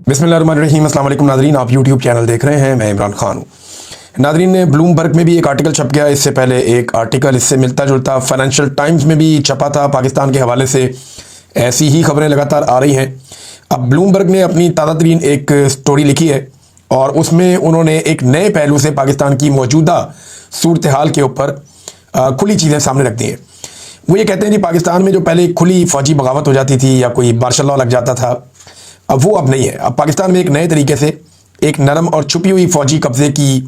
बिस्मिल्लाहिर्रहमानिर्रहीम। अस्सलाम वालेकुम नाज़रीन, आप यूट्यूब चैनल देख रहे हैं, मैं इमरान खान हूँ। नाज़रीन, ने ब्लूमबर्ग में भी एक आर्टिकल छप गया, इससे पहले एक आर्टिकल इससे मिलता जुलता फाइनेंशियल टाइम्स में भी छपा था। पाकिस्तान के हवाले से ऐसी ही खबरें लगातार आ रही हैं। अब ब्लूमबर्ग ने अपनी ताज़ा तरीन एक स्टोरी लिखी है और उसमें उन्होंने एक नए पहलू से पाकिस्तान की मौजूदा सूरत हाल के ऊपर खुली चीज़ें सामने रख दी हैं। वो ये कहते हैं कि पाकिस्तान में जो पहले खुली फ़ौजी बगावत हो जाती थी या कोई मार्शल लॉ लग जाता था, अब वो अब नहीं है। अब पाकिस्तान में एक नए तरीके से एक नरम और छुपी हुई फ़ौजी कब्ज़े की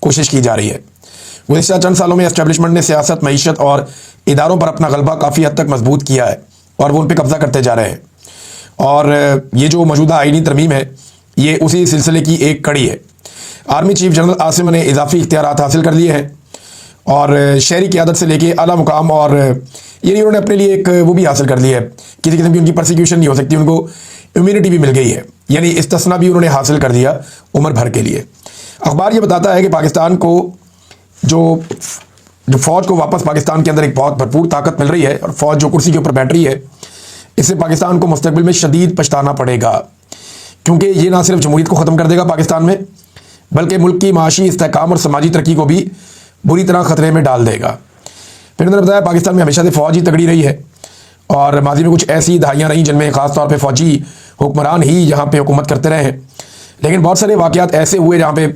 कोशिश की जा रही है। गुज़िश्ता चंद सालों में एस्टेब्लिशमेंट ने सियासत, मईशत और इदारों पर अपना गलबा काफ़ी हद तक मजबूत किया है और वो उन पर कब्ज़ा करते जा रहे हैं। और ये जो मौजूदा आईनी तरमीम है, ये उसी सिलसिले की एक कड़ी है। आर्मी चीफ जनरल आसिम ने इजाफी इख्तियारात हासिल कर लिए हैं और शहरी क़यादत से लेके आला मुकाम और ये उन्होंने अपने लिए एक वो भी हासिल कर लिया है, किसी किस्म की उनकी परसिक्यूशन नहीं हो सकती, उनको इम्यूनिटी भी मिल गई है, यानी इस्तिस्ना भी उन्होंने हासिल कर दिया उम्र भर के लिए। अखबार ये बताता है कि पाकिस्तान को जो फ़ौज को वापस पाकिस्तान के अंदर एक बहुत भरपूर ताकत मिल रही है और फ़ौज जो कुर्सी के ऊपर बैठ रही है, इससे पाकिस्तान को मुस्तकबिल में शदीद पछताना पड़ेगा, क्योंकि ये ना सिर्फ जमहूरियत को ख़त्म कर देगा पाकिस्तान में, बल्कि मुल्क की माशी इस्तेहकाम और समाजी तरक्की को भी बुरी तरह ख़तरे में डाल देगा। फिर उन्होंने बताया पाकिस्तान में हमेशा से फ़ौज ही तगड़ी रही है और माजी में कुछ ऐसी दहाइयाँ रहीं जिनमें ख़ास तौर पे फ़ौजी हुक्मरान ही यहाँ पे हुकूमत करते रहे हैं, लेकिन बहुत सारे वाक़यात ऐसे हुए जहाँ पे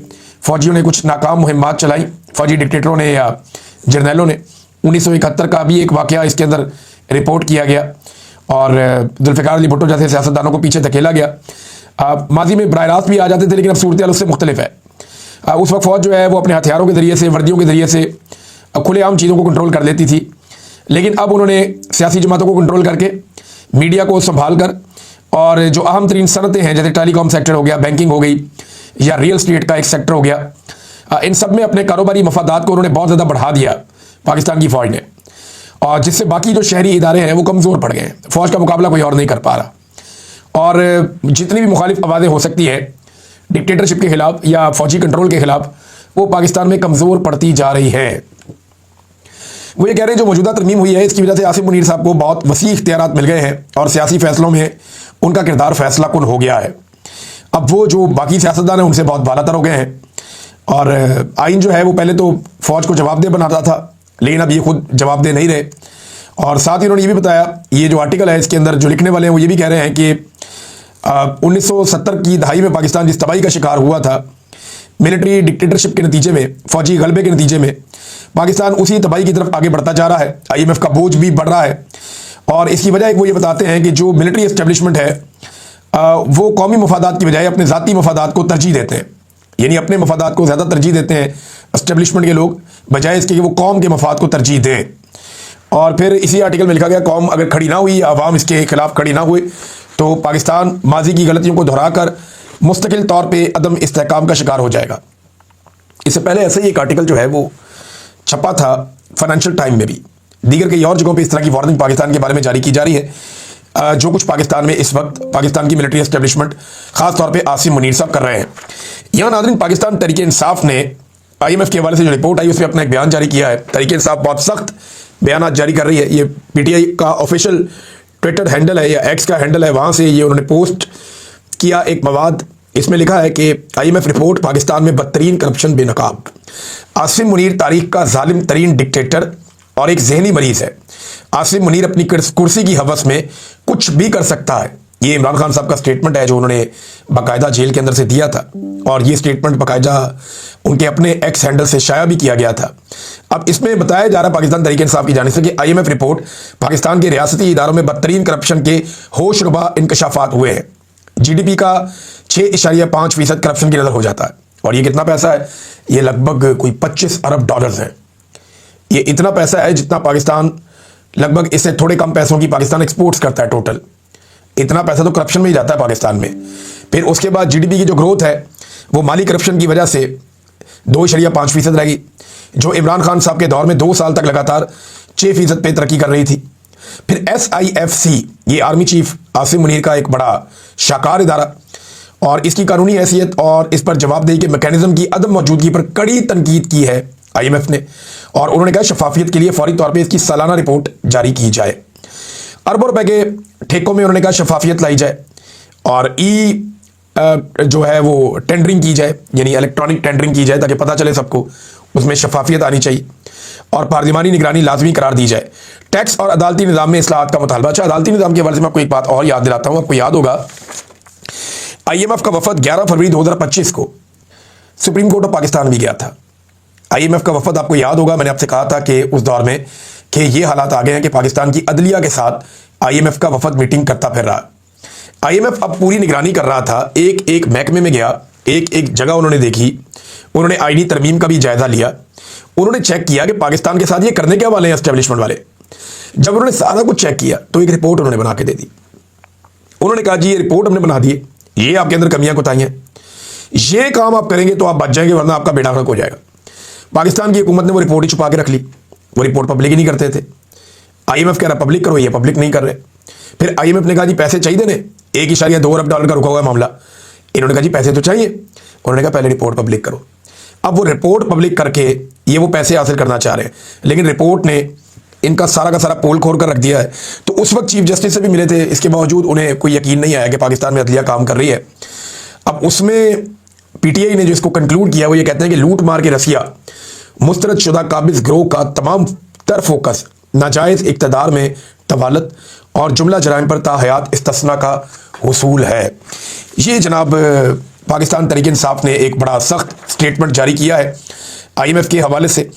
फ़ौजियों ने कुछ नाकाम मुहिम्मात चलाई, फ़ौजी डिक्टेटरों ने या जर्नैलों ने। 1971 का भी एक वाक़या इसके अंदर रिपोर्ट किया गया और जुल्फ़िकार अली भुट्टो जैसे सियासतदानों को पीछे धकेला गया। माजी में बराह रास्त भी आ जाते थे, लेकिन अब सूरत हाल उससे मुख्तलिफ है। उस वक्त फ़ौज जो है वो अपने हथियारों के ज़रिए से, वर्दियों के ज़रिए से खुलेआम चीज़ों को कंट्रोल कर लेती थी, लेकिन अब उन्होंने सियासी जमातों को कंट्रोल करके, मीडिया को संभाल कर और जो अहम तरीन सनतें हैं जैसे टेलीकॉम सेक्टर हो गया, बैंकिंग हो गई या रियल स्टेट का एक सेक्टर हो गया, इन सब में अपने कारोबारी मफादात को उन्होंने बहुत ज़्यादा बढ़ा दिया पाकिस्तान की फ़ौज ने, और जिससे बाकी जो शहरी इदारे हैं वो कमज़ोर पड़ गए हैं। फ़ौज का मुकाबला कोई और नहीं कर पा रहा और जितनी भी मुखालिफ आवाज़ें हो सकती है डिक्टेटरशिप के ख़िलाफ़ या फ़ौजी कंट्रोल के ख़िलाफ़, वो पाकिस्तान में कमज़ोर पड़ती जा रही है। वो ये कह रहे हैं जो मौजूदा तरमीम हुई है इसकी वजह से आसिम मुनीर साहब को बहुत वसी इख्तियारात मिल गए हैं और सियासी फैसलों में उनका किरदार फैसला कुन हो गया है। अब वो जो बाकी सियासतदान हैं उनसे बहुत बालातर हो गए हैं और आइन जो है वो पहले तो फ़ौज को जवाबदेह बनाता था, लेकिन अब ये खुद जवाबदेह नहीं रहे। और साथ ही उन्होंने ये भी बताया, ये जो आर्टिकल है इसके अंदर जो लिखने वाले हैं वो ये भी कह रहे हैं कि 1970 की दहाई में पाकिस्तान जिस तबाही का शिकार हुआ था मिलिट्री डिक्टेटरशिप के नतीजे में, फ़ौजी गलबे के नतीजे में, पाकिस्तान उसी तबाही की तरफ आगे बढ़ता जा रहा है। IMF का बोझ भी बढ़ रहा है और इसकी वजह एक वो ये बताते हैं कि जो मिलिट्री एस्टेब्लिशमेंट है वो कौमी मफादात की बजाय अपने ज़ाती मफादात को तरजीह देते हैं, यानी अपने मफादात को ज़्यादा तरजीह देते हैं एस्टेब्लिशमेंट के लोग, बजाय इसके कि वो कौम के मफाद को तरजीह दें। और फिर इसी आर्टिकल में लिखा गया कौम अगर खड़ी ना हुई, आवाम इसके खिलाफ खड़ी ना हुए, तो पाकिस्तान माजी की गलतियों को दोहरा कर मुस्तकिल तौर पर अदम इस्तेहकाम का शिकार हो जाएगा। इससे पहले ऐसे ही एक आर्टिकल जो है वो छपा था फाइनेंशियल टाइम में भी, दीगर कई और जगहों पे इस तरह की वार्निंग पाकिस्तान के बारे में जारी की जा रही है। जो कुछ पाकिस्तान में इस वक्त पाकिस्तान की मिलिट्री एस्टेब्लिशमेंट खास तौर पे आसिम मुनीर साहब कर रहे हैं। यहाँ नाज़रीन, पाकिस्तान तहरीक इंसाफ ने IMF के हवाले से जो रिपोर्ट आई उसमें अपना एक बयान जारी किया है। तहरीक इंसाफ बहुत सख्त बयान जारी कर रही है। ये PTI का ऑफिशियल ट्विटर हैंडल है या एक्स का हैंडल है, वहाँ से ये उन्होंने पोस्ट किया एक मवाद। इसमें लिखा है कि IMF रिपोर्ट, पाकिस्तान में बदतरीन करप्शन बेनकाब, आसिम मुनीर तारीख का जालिम तरीन डिक्टेटर और एक जहनी मरीज है। आसिम मुनीर अपनी कुर्सी की हवस में कुछ भी कर सकता है। ये इमरान खान साहब का स्टेटमेंट है जो उन्होंने बाकायदा जेल के अंदर से दिया था और ये स्टेटमेंट बाकायदा उनके अपने एक्स हैंडल से शाया भी किया गया था। अब इसमें बताया जा रहा है पाकिस्तान तहरीक इंसाफ की जानिब से कि IMF रिपोर्ट, पाकिस्तान के रियासती इदारों में बदतरीन करप्शन के होशरुबा इंकशाफात हुए हैं। GDP का 6.5% करप्शन की नज़र हो जाता है और ये कितना पैसा है? ये लगभग कोई 25 अरब डॉलर्स है। ये इतना पैसा है जितना पाकिस्तान, लगभग इससे थोड़े कम पैसों की पाकिस्तान एक्सपोर्ट्स करता है टोटल। इतना पैसा तो करप्शन में ही जाता है पाकिस्तान में। फिर उसके बाद GDP की जो ग्रोथ है वो माली करप्शन की वजह से 2.5% रहेगी, जो इमरान खान साहब के दौर में 2 साल तक लगातार 6% पे तरक्की कर रही थी। फिर SIFC, ये आर्मी चीफ आसिम मुनीर का एक बड़ा शाकार इदारा, और इसकी कानूनी हैसियत और इस पर जवाबदेही के मैकेनिज्म की अदम मौजूदगी पर कड़ी तनकीद की है IMF ने, और उन्होंने कहा शफाफियत के लिए फौरी तौर पर इसकी सालाना रिपोर्ट जारी की जाए। अरबों रुपए के ठेकों में उन्होंने कहा शफाफियत लाई जाए और जो है वो टेंडरिंग की जाए, यानी इलेक्ट्रॉनिक टेंडरिंग की जाए ताकि पता चले सबको, उसमें शफाफियत आनी चाहिए और पार्लिमानी निगरानी लाजमी करार दी जाए। टैक्स और अदालती निज़ाम में इस्लाहात का मुतालबा। अच्छा, अदालती निज़ाम के हवाले से मैं आपको एक बात और याद दिलाता हूँ। आपको याद होगा IMF का वफद 11 फरवरी 2025 को सुप्रीम कोर्ट ऑफ पाकिस्तान भी गया था। IMF का वफद आपको याद होगा, मैंने आपसे कहा था कि उस दौर में कि ये हालात आ गए हैं कि पाकिस्तान की अदलिया के साथ IMF का वफद मीटिंग करता फिर रहा। IMF अब पूरी निगरानी कर रहा था, एक एक महकमे में गया, एक एक जगह उन्होंने देखी, उन्होंने आईनी तरमीम का भी जायजा लिया, उन्होंने चेक किया कि पाकिस्तान के साथ ये करने क्या वाले हैं एस्टेब्लिशमेंट वाले। जब उन्होंने सारा कुछ चेक किया तो एक रिपोर्ट उन्होंने बना के दे दी। उन्होंने कहा जी ये रिपोर्ट हमने बना दी है, ये आपके अंदर कमियां कोताहियां, ये काम आप करेंगे तो आप बच जाएंगे वरना आपका बेड़ा गर्क हो जाएगा। पाकिस्तान की हुकूमत ने वो रिपोर्ट ही छुपा के रख ली, वो रिपोर्ट पब्लिक ही नहीं करते थे। IMF कह रहा पब्लिक करो, ये पब्लिक नहीं कर रहे। फिर IMF ने कहा जी पैसे चाहिए ने, $1.2 अरब का रुका हुआ मामला। इन्होंने कहा जी पैसे तो चाहिए, उन्होंने कहा पहले रिपोर्ट पब्लिक करो। अब वो रिपोर्ट पब्लिक करके ये वो पैसे हासिल करना चाह रहे हैं, लेकिन रिपोर्ट ने इनका सारा का सारा पोल खोल कर रख दिया है। तो उस वक्त चीफ जस्टिस से भी मिले थे, इसके बावजूद उन्हें कोई यकीन नहीं आया कि पाकिस्तान में अदलिया काम कर रही है। अब उसमें PTI ने जो इसको कंक्लूड किया वो ये कहते हैं कि लूट मार के रसिया मुस्तरद शुदा काबिज ग्रोह का तमाम तर फोकस नाजायज़ इक़्तिदार में तवालत और जुमला जराइम पर ताहयात इस्तिस्ना का हुसूल है। ये जनाब पाकिस्तान तहरीक इंसाफ ने एक बड़ा सख्त स्टेटमेंट जारी किया है IMF के हवाले से।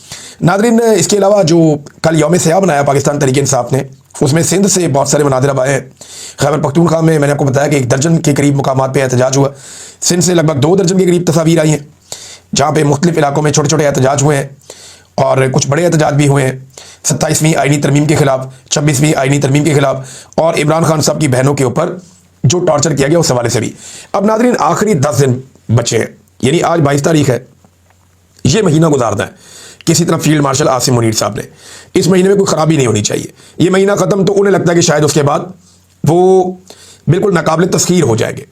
नादरीन, इसके अलावा जो कल यौम सयाह बनाया पाकिस्तान तहरीक इंसाफ ने, उसमें सिंध से बहुत सारे मनादिर अब आए हैं। खैबर पख्तूनख्वा में मैंने आपको बताया कि 1 दर्जन के करीब मुकामात पे एहतजाज हुआ। सिंध से लगभग 2 दर्जन के करीब तस्वीर आई हैं जहाँ पे मुख्तलिफ इलाकों में छोटे छोटे एहतजाज हुए हैं और कुछ बड़े एहतजाज भी हुए हैं। 27वीं आईनी तरमीम के खिलाफ, 26वीं आईनी तरमीम के खिलाफ और इमरान खान साहब की बहनों के ऊपर जो टॉर्चर किया गया उस हवाले से भी। अब नादरीन, आखिरी 10 दिन बचे हैं, यानी आज 22 तारीख है। ये महीना गुजारना है किसी तरह फील्ड मार्शल आसिम मुनीर साहब ने। इस महीने में कोई ख़राबी नहीं होनी चाहिए। ये महीना ख़त्म तो उन्हें लगता है कि शायद उसके बाद वो बिल्कुल नाकाबिल तस्खीर हो जाएंगे।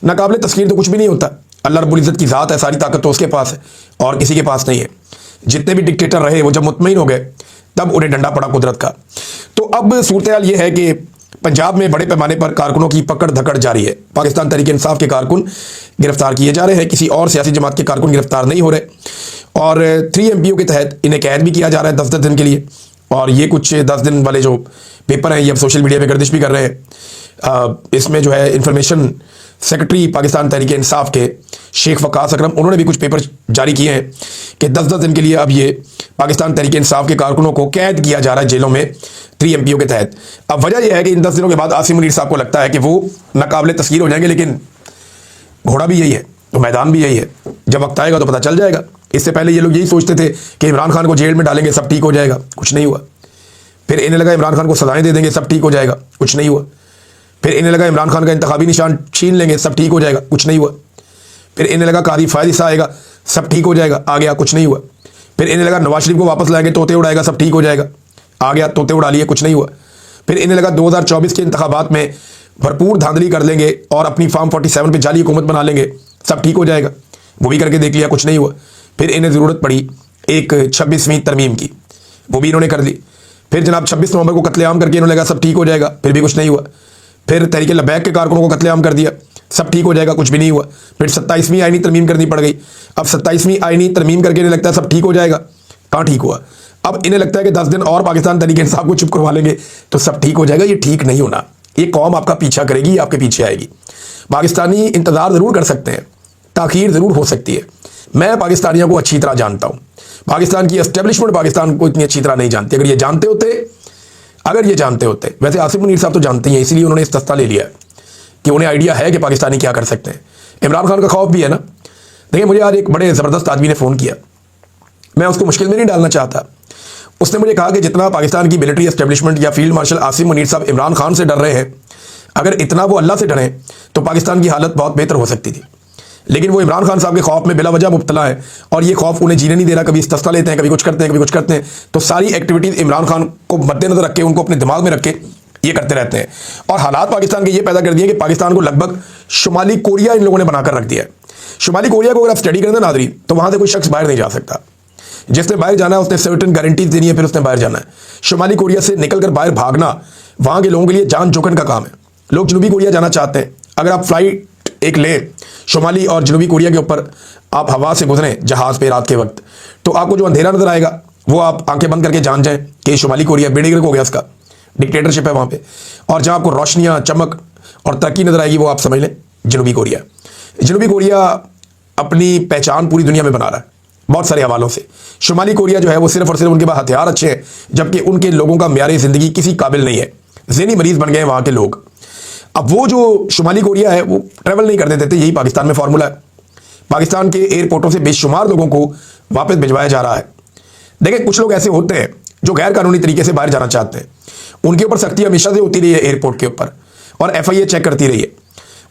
नाकाबिल तस्खीर तो कुछ भी नहीं होता। अल्लाह रब्बुल इज़्ज़त की ज़ात है, सारी ताकत तो उसके पास है और किसी के पास नहीं है। जितने भी डिक्टेटर रहे वो जब मुतमईन हो गए तब उन्हें डंडा पड़ा कुदरत का। तो अब सूरत हाल ये है कि पंजाब में बड़े पैमाने पर कारकुनों की पकड़ धकड़ जारी है। पाकिस्तान तहरीक इंसाफ के कारकुन गिरफ्तार किए जा रहे हैं, किसी और सियासी जमात के कारकुन गिरफ्तार नहीं हो रहे और 3 MPO के तहत इन्हें कैद भी किया जा रहा है 10-10 दिन के लिए। और ये कुछ 10 दिन वाले जो पेपर हैं ये अब सोशल मीडिया पे गर्दिश भी कर रहे हैं। इसमें जो है इंफॉर्मेशन सेक्रेटरी पाकिस्तान तहरीक इंसाफ के शेख वकास अकरम, उन्होंने भी कुछ पेपर जारी किए हैं कि 10-10 दिन के लिए अब ये पाकिस्तान तहरीक इंसाफ के कारकुनों को कैद किया जा रहा है जेलों में 3 MPO के तहत। अब वजह यह है कि इन 10 दिनों के बाद आसिम मुनीर साहब को लगता है कि वो नाकाबिल तस्खीर हो जाएंगे, लेकिन घोड़ा भी यही है तो मैदान भी यही है, जब वक्त आएगा तो पता चल जाएगा। इससे पहले ये लोग यही सोचते थे कि इमरान खान को जेल में डालेंगे सब ठीक हो जाएगा, कुछ नहीं हुआ। फिर इन्हें लगा इमरान खान को सजाएं दे देंगे सब ठीक हो जाएगा, कुछ नहीं हुआ। फिर इन्हें लगा इमरान खान का इंतखाबी निशान छीन लेंगे सब ठीक हो जाएगा, कुछ नहीं हुआ। फिर इन्हें लगा कादी फायद आएगा सब ठीक हो जाएगा, आ गया, कुछ नहीं हुआ। फिर इन्हें लगा नवाज शरीफ को वापस लाएंगे तोते उड़ाएगा सब ठीक हो जाएगा, आ गया, तोते उड़ा लिए, कुछ नहीं हुआ। फिर इन्हें लगा 2024 के इंतखाबात में भरपूर धांधली कर लेंगे और अपनी फॉर्म 47 पे जाली हुकूमत बना लेंगे, सब ठीक हो जाएगा। वो भी करके देख लिया, कुछ नहीं हुआ। फिर इन्हें ज़रूरत पड़ी एक 26वीं तरमीम की, वो भी इन्होंने कर ली। फिर जनाब 26 नवंबर को कत्लेआम करके इन्होंने लगा सब ठीक हो जाएगा, फिर भी कुछ नहीं हुआ। फिर तहरीक लबैक के कारकुनों को कत्लेआम कर दिया, सब ठीक हो जाएगा, कुछ भी नहीं हुआ। फिर 27वीं आईनी तरमीम करनी पड़ गई। अब 27वीं आईनी तरमीम करके इन्हें लगता है सब ठीक हो जाएगा, कहाँ ठीक हुआ। अब इन्हें लगता है कि 10 दिन और पाकिस्तान तहरीक इंसाफ को चुप करवा लेंगे तो सब ठीक हो जाएगा। ये ठीक नहीं होना, ये कौम आपका पीछा करेगी, आपके पीछे आएगी। पाकिस्तानी इंतज़ार ज़रूर कर सकते हैं, ताख़ीर ज़रूर हो सकती है। मैं पाकिस्तानियों को अच्छी तरह जानता हूँ, पाकिस्तान की एस्टेब्लिशमेंट पाकिस्तान को इतनी अच्छी तरह नहीं जानती। अगर ये जानते होते, वैसे आसिम मुनीर साहब तो जानते ही हैं, इसलिए उन्होंने इस्तेस्ता ले लिया कि उन्हें आइडिया है कि पाकिस्तानी क्या कर सकते हैं। इमरान खान का खौफ भी है ना। देखिए, मुझे आज एक बड़े ज़बरदस्त आदमी ने फ़ोन किया, मैं उसको मुश्किल में नहीं डालना चाहता। उसने मुझे कहा कि जितना पाकिस्तान की मिलिट्री एस्टेब्लिशमेंट या फील्ड मार्शल आसिम मुनीर साहब इमरान खान से डर रहे हैं, अगर इतना वो अल्लाह से डरें तो पाकिस्तान की हालत बहुत बेहतर हो सकती थी। लेकिन वो इमरान खान साहब के खौफ में बिला वजह मुब्तला है और ये खौफ उन्हें जीने नहीं दे रहा। कभी इस्तेस्ता लेते हैं, कभी कुछ करते हैं, कभी कुछ करते हैं। तो सारी एक्टिविटीज़ इमरान खान को मद्देनजर रख के, उनको अपने दिमाग में रख के ये करते रहते हैं। और हालात पाकिस्तान के ये पैदा कर दिए कि पाकिस्तान को लगभग शुमाली कोरिया इन लोगों ने बनाकर रख दिया है। शुमाली कोरिया को अगर आप स्टडी करें ना नादरीन, तो वहाँ से कोई शख्स बाहर नहीं जा सकता। जिसने बाहर जाना है उसने सर्टेन गारंटीज देनी है, फिर उसने बाहर जाना है। शुमाली कोरिया से निकल कर बाहर भागना वहाँ के लोगों के लिए जान जोखन का काम है। लोग जनूबी कोरिया जाना चाहते हैं, अगर आप फ्लाइट एक लें शुमाली और जनूबी कोरिया के ऊपर आप हवा से गुजरें जहाज़ पे रात के वक्त, तो आपको जो अंधेरा नज़र आएगा वो आप आंखें बंद करके जान जाएं कि शुमाली कोरिया बेड़ेगर्क हो गया, उसका डिक्टेटरशिप है वहाँ पे। और जहाँ आपको रोशनियाँ, चमक और तरक्की नज़र आएगी वो आप समझ लें जनूबी कोरिया। जनूबी कोरिया अपनी पहचान पूरी दुनिया में बना रहा है बहुत सारे हवालों से। शुमाली कोरिया जो है वो सिर्फ और सिर्फ उनके पास हथियार अच्छे हैं, जबकि उनके लोगों का म्यार ज़िंदगी किसी काबिल नहीं है। ज़हनी मरीज़ बन गए हैं वहाँ के लोग। अब वो जो शुमाली कोरिया है वो ट्रैवल नहीं करने देते, यही पाकिस्तान में फार्मूला है। पाकिस्तान के एयरपोर्टों से बेशुमार लोगों को वापस भिजवाया जा रहा है। देखिए, कुछ लोग ऐसे होते हैं जो गैर कानूनी तरीके से बाहर जाना चाहते हैं, उनके ऊपर सख्ती हमेशा से होती रही है एयरपोर्ट के ऊपर, और FIA चेक करती रही है।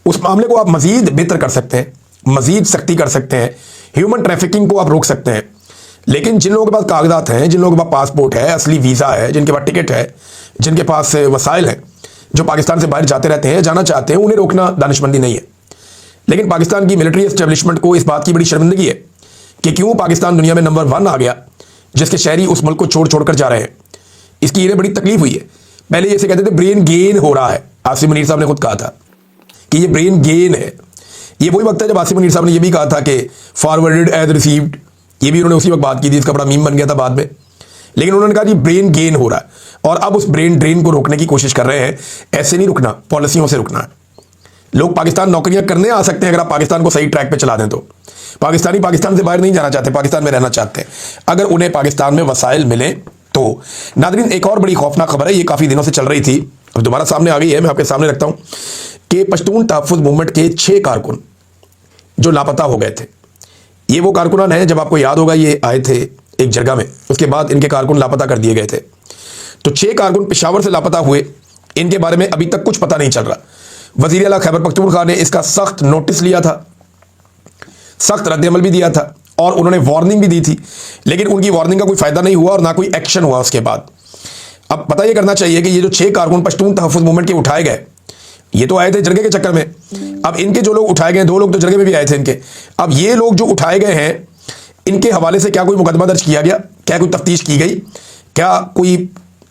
उस मामले को आप मजीद बेहतर कर सकते हैं, मजीद सख्ती कर सकते हैं, ह्यूमन ट्रैफिकिंग को आप रोक सकते हैं। लेकिन जिन लोगों के पास कागजात हैं, जिन लोगों के पास पासपोर्ट है, असली वीज़ा है, जिनके पास टिकट है, जिनके पास वसाइल हैं, जो पाकिस्तान से बाहर जाते रहते हैं, जाना चाहते हैं, उन्हें रोकना दानिशमंदी नहीं है। लेकिन पाकिस्तान की मिलिट्री एस्टेब्लिशमेंट को इस बात की बड़ी शर्मिंदगी है कि क्यों पाकिस्तान दुनिया में नंबर 1 आ गया, जिसके शहरी उस मुल्क को छोड़ छोड़ कर जा रहे हैं। इसकी इन्हें बड़ी तकलीफ हुई है। पहले जैसे कहते थे ब्रेन गेन हो रहा है, आसिम मुनीर साहब ने खुद कहा था कि ये ब्रेन गेन है। ये वही वक्त है जब आसिम मुनीर साहब ने ये भी कहा था कि फॉरवर्डेड एज रिसीव्ड, ये भी उन्होंने उसी वक्त बात की थी, इसका बड़ा मीम बन गया था बाद में। लेकिन उन्होंने कहा कि ब्रेन गेन हो रहा है, और अब उस ब्रेन ड्रेन को रोकने की कोशिश कर रहे हैं। ऐसे नहीं रुकना, पॉलिसियों से रुकना है। लोग पाकिस्तान नौकरियां करने आ सकते हैं अगर आप पाकिस्तान को सही ट्रैक पे चला दें तो। पाकिस्तानी पाकिस्तान से बाहर नहीं जाना चाहते, पाकिस्तान में रहना चाहते हैं, अगर उन्हें पाकिस्तान में वसाइल मिले तो। नाज़रीन, एक और बड़ी खौफनाक खबर है, ये काफ़ी दिनों से चल रही थी, अब दोबारा सामने आ गई है, मैं आपके सामने रखता हूँ कि पश्तून तहफ़्फ़ुज़ मूवमेंट के 6 कारकुन जो लापता हो गए थे। ये वो कारकुनान हैं, जब आपको याद होगा ये आए थे एक जगह में, उसके बाद इनके कारकुन लापता कर दिए गए थे। तो 6 कारकुन पेशावर से लापता हुए, इनके बारे में अभी तक कुछ पता नहीं चल रहा। वज़ीर आला खैबर पख्तूनख्वा ने इसका सख्त नोटिस लिया था, सख्त रद्द-ए-अमल भी दिया था, और उन्होंने वार्निंग भी दी थी, लेकिन उनकी वार्निंग का कोई फ़ायदा नहीं हुआ और ना कोई एक्शन हुआ उसके बाद। अब पता यह करना चाहिए कि ये जो 6 कारकुन पश्तून तहफ़्फ़ुज़ मूवमेंट के उठाए गए, ये तो आए थे जरगे के चक्कर में। अब इनके जो लोग उठाए गए, 2 लोग तो जरगे में भी आए थे इनके। अब ये लोग जो उठाए गए हैं, इनके हवाले से क्या कोई मुकदमा दर्ज किया गया, क्या कोई तफ्तीश की गई, क्या कोई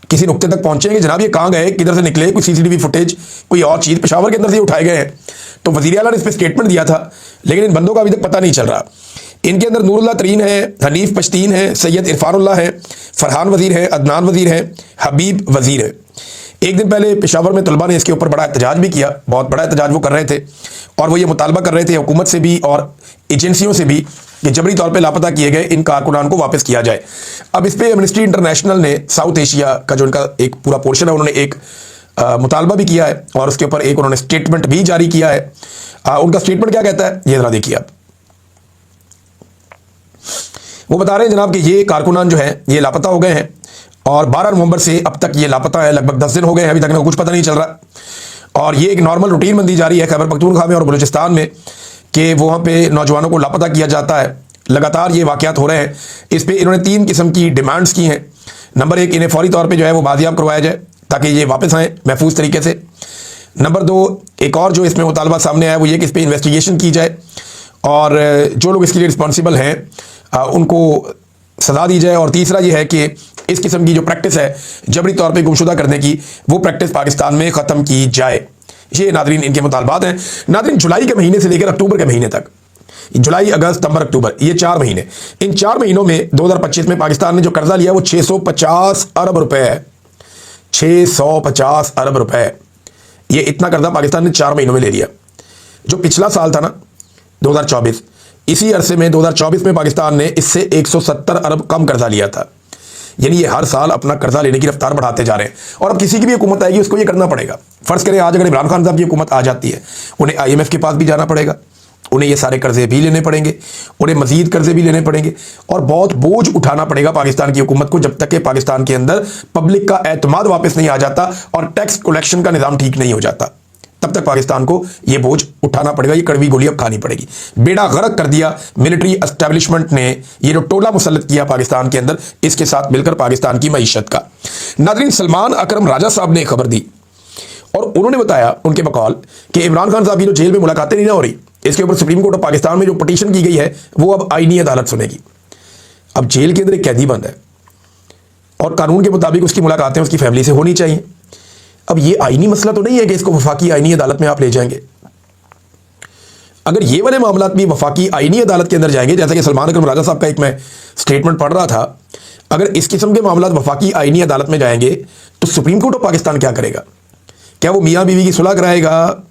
किसी नुक्ते तक पहुंचेंगे जनाब ये कहाँ गए, किधर से निकले, कोई CCTV फुटेज, कोई और चीज़ पेशावर के अंदर से उठाए गए हैं। तो वज़ीर आला ने इस पर स्टेटमेंट दिया था, लेकिन इन बंदों का अभी तक पता नहीं चल रहा। इनके अंदर नूरुल्लाह तरीन है, हनीफ पश्तीन है, सैयद इरफानुल्लाह है, फरहान वज़ीर है, अदनान वज़ीर है, हबीब वज़ीर है। एक दिन पहले पेशावर में तलबा ने इसके ऊपर बड़ा एहतजाज भी किया, बहुत बड़ा एहतजाज वो कर रहे थे, और वो ये मुतालबा कर रहे थे हुकूमत से भी और एजेंसियों से भी कि जबरी तौर पे लापता किए गए इन कारकुनान को वापस किया जाए। अब इस पर एमनेस्टी इंटरनेशनल ने साउथ एशिया का जो इनका एक पूरा पोर्शन है, उन्होंने एक मुतालबा भी किया है, और उसके ऊपर एक उन्होंने स्टेटमेंट भी जारी किया है। उनका स्टेटमेंट क्या कहता है ये जरा देखिए आप। वो बता रहे हैं जनाब कि ये कारकुनान जो है ये लापता हो गए हैं, और 12 नवंबर से अब तक ये लापता है, लगभग 10 दिन हो गए हैं, अभी तक इनको कुछ पता नहीं चल रहा। और ये एक नॉर्मल रूटीन बनती जा रही है खैबर पख्तूनख्वा में और बलूचिस्तान में कि वहाँ पे नौजवानों को लापता किया जाता है। लगातार ये वाक़यात हो रहे हैं। इस पर इन्होंने 3 किस्म की डिमांड्स की हैं। नंबर 1, इन्हें फौरी तौर पर जो है वो बाजियाब करवाया जाए ताकि ये वापस आएँ महफूज तरीके से। नंबर 2, एक और जो इसमें मुतालबा सामने आया वो ये कि इस पर इन्वेस्टिगेशन की जाए, और जो लोग इसके लिए रिस्पॉन्सिबल हैं उनको सजा दी जाए। और तीसरा ये है कि इस किस्म की जो प्रैक्टिस है जबरी तौर पे गुमशुदा करने की, वो प्रैक्टिस पाकिस्तान में ख़त्म की जाए। ये नादरीन इनके मुतालबात हैं। नादरीन, जुलाई के महीने से लेकर अक्टूबर के महीने तक, जुलाई, अगस्त, सितंबर, अक्टूबर, ये 4 महीने, इन 4 महीनों में 2025 में पाकिस्तान ने जो कर्जा लिया वो 650 अरब रुपए है। 650 अरब रुपए, ये इतना कर्जा पाकिस्तान ने 4 महीनों में ले लिया। जो पिछला साल था ना 2024, इसी अरसे में 2024 में पाकिस्तान ने इससे 170 अरब कम कर्जा लिया था। यानी ये हर साल अपना कर्जा लेने की रफ्तार बढ़ाते जा रहे हैं। और अब किसी की भी हुकूमत आएगी उसको ये करना पड़ेगा। फर्ज करें आज अगर इमरान खान साहब की हुकूमत आ जाती है, उन्हें IMF के पास भी जाना पड़ेगा, उन्हें ये सारे कर्जे भी लेने पड़ेंगे, उन्हें मजीद कर्जे भी लेने पड़ेंगे, और बहुत बोझ उठाना पड़ेगा पाकिस्तान की हुकूमत को, जब तक कि पाकिस्तान के अंदर पब्लिक का एतमाद वापस नहीं आ जाता और टैक्स कलेक्शन का निज़ाम ठीक नहीं हो जाता। तब तक पाकिस्तान को ये बोझ उठाना पड़ेगा, ये कड़वी गोली अब खानी पड़ेगी। बेड़ा गर्क कर दिया मिलिट्री एस्टेब्लिशमेंट ने, ये जो टोला मुसल्लत किया पाकिस्तान के अंदर, इसके साथ मिलकर पाकिस्तान की मईशत का। नाज़रीन, सलमान अकरम राजा साहब ने एक खबर दी और उन्होंने बताया उनके बकौल कि इमरान खान साहब की जो जेल में मुलाकातें नहीं ना हो रही, इसके ऊपर सुप्रीम कोर्ट ऑफ पाकिस्तान में जो पिटीशन की गई है वो अब आईनी अदालत सुनेगी। अब जेल के अंदर एक कैदी बंद है और कानून के मुताबिक उसकी मुलाकातें उसकी फैमिली से होनी चाहिए। अब ये आईनी मसला तो नहीं है कि इसको वफाकी आईनी अदालत में आप ले जाएंगे। अगर ये वाले मामला भी वफाकी आईनी अदालत के अंदर जाएंगे, जैसे कि सलमान अकरम राजा साहब का एक मैं स्टेटमेंट पढ़ रहा था, अगर इस किस्म के मामला वफाकी आईनी अदालत में जाएंगे तो सुप्रीम कोर्ट ऑफ पाकिस्तान क्या करेगा? क्या वो मियाँ बीवी की सुलह कराएगा,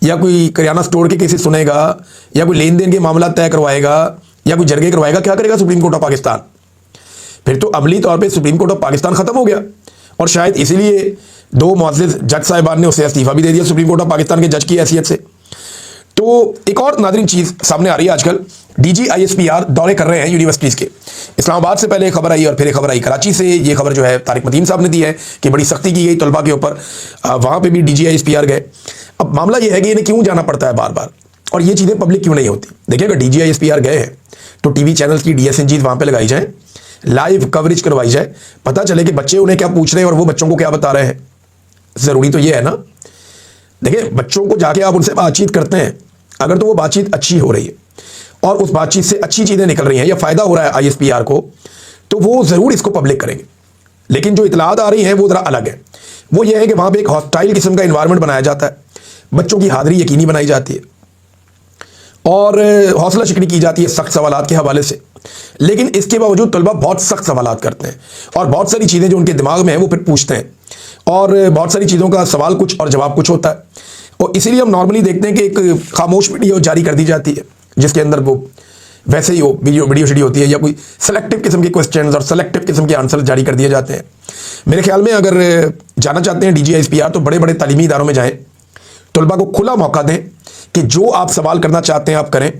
या कोई करियाना स्टोर के केसेस सुनेगा, या कोई लेन देन के मामला तय करवाएगा, या कोई जरगे करवाएगा? क्या करेगा सुप्रीम कोर्ट ऑफ पाकिस्तान? फिर तो अमली तौर पे सुप्रीम कोर्ट ऑफ पाकिस्तान खत्म हो गया। और शायद इसीलिए दो मुअज़्ज़िज़ जज साहिबान ने उसे इस्तीफा भी दे दिया सुप्रीम कोर्ट ऑफ पाकिस्तान के जज की हैसियत से। तो एक और नाज़रीन चीज़ सामने आ रही है आजकल, DGISPR दौरे कर रहे हैं यूनिवर्सिटीज़ के। इस्लामाबाद से पहले खबर आई और फिर एक खबर आई कराची से। ये खबर जो है तारिक मतीन साहब ने दी है कि बड़ी सख्ती की गई तलबा के ऊपर, वहाँ पे भी DGISPR गए। अब मामला ये है कि इन्हें क्यों जाना पड़ता है बार बार, और ये चीज़ें पब्लिक क्यों नहीं होती? देखिए, अगर DGISPR गए हैं तो TV चैनल्स की DSNGs वहाँ पर लगाई जाए, लाइव कवरेज करवाई जाए, पता चले कि बच्चे उन्हें क्या पूछ रहे हैं और वो बच्चों को क्या बता रहे हैं। ज़रूरी तो ये है ना। देखिए, बच्चों को जाके आप उनसे बातचीत करते हैं, अगर तो वो बातचीत अच्छी हो रही है और उस बातचीत से अच्छी चीज़ें निकल रही हैं या फ़ायदा हो रहा है ISPR को, तो वो ज़रूर इसको पब्लिक करेंगे। लेकिन जो इतलात आ रही हैं वो ज़रा अलग है। वो ये है कि वहाँ पे एक हॉस्टाइल किस्म का इन्वायरमेंट बनाया जाता है, बच्चों की हाज़िरी यकीनी बनाई जाती है और हौसला शिकनी की जाती है सख्त सवालात के हवाले से। लेकिन इसके बावजूद तलबा बहुत सख्त सवालात करते हैं और बहुत सारी चीज़ें जो उनके दिमाग में हैं वो फिर पूछते हैं, और बहुत सारी चीज़ों का सवाल कुछ और जवाब कुछ होता है। और इसीलिए हम नॉर्मली देखते हैं कि एक खामोश वीडियो जारी कर दी जाती है जिसके अंदर वो वैसे ही हो वीडियो शेडी होती है, या कोई सेलेक्टिव किस्म के क्वेश्चंस और सेलेक्टिव किस्म के आंसर जारी कर दिए जाते हैं। मेरे ख्याल में अगर जाना चाहते हैं DGISPR तो बड़े बड़े तालीमी इदारों में जाएँ, तलबा को खुला मौका दें कि जो आप सवाल करना चाहते हैं आप करें,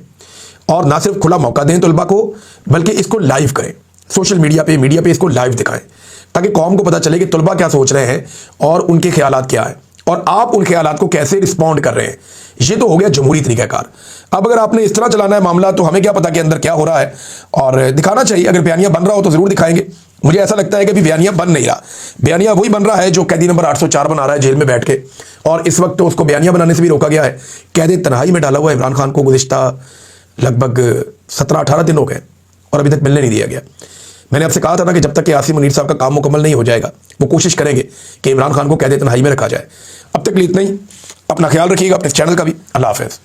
और ना सिर्फ खुला मौका दें तलबा को, बल्कि इसको लाइव करें, सोशल मीडिया पे इसको लाइव दिखाएं, ताकि कौम को पता चले कि तलबा क्या सोच रहे हैं और उनके ख्यालात क्या है और आप उन ख्यालात को कैसे रिस्पॉन्ड कर रहे हैं। ये तो हो गया जमहूरी तरीक़ाकार। अब अगर आपने इस तरह चलाना है मामला तो हमें क्या पता कि अंदर क्या हो रहा है, और दिखाना चाहिए। अगर बयानिया बन रहा हो तो ज़रूर दिखाएंगे। मुझे ऐसा लगता है कि अभी बयानिया बन नहीं रहा, बयानिया वही बन रहा है जो कैदी नंबर 804 बना रहा है जेल में बैठ के, और इस वक्त तो उसको बयानिया बनाने से भी रोका गया है। कैद तन्हाई में डाला हुआ इमरान खान को गुज़िश्ता लगभग 17-18 दिन हो गए और अभी तक मिलने नहीं दिया गया। मैंने आपसे कहा था ना कि जब तक कि आसिम मुनीर साहब का काम मुकम्मल नहीं हो जाएगा वो कोशिश करेंगे कि इमरान खान को कैद तन्हाई में रखा जाए। अब तक के लिए इतना ही। अपना ख्याल रखिएगा, अपने चैनल का भी। अल्लाह हाफ़िज़।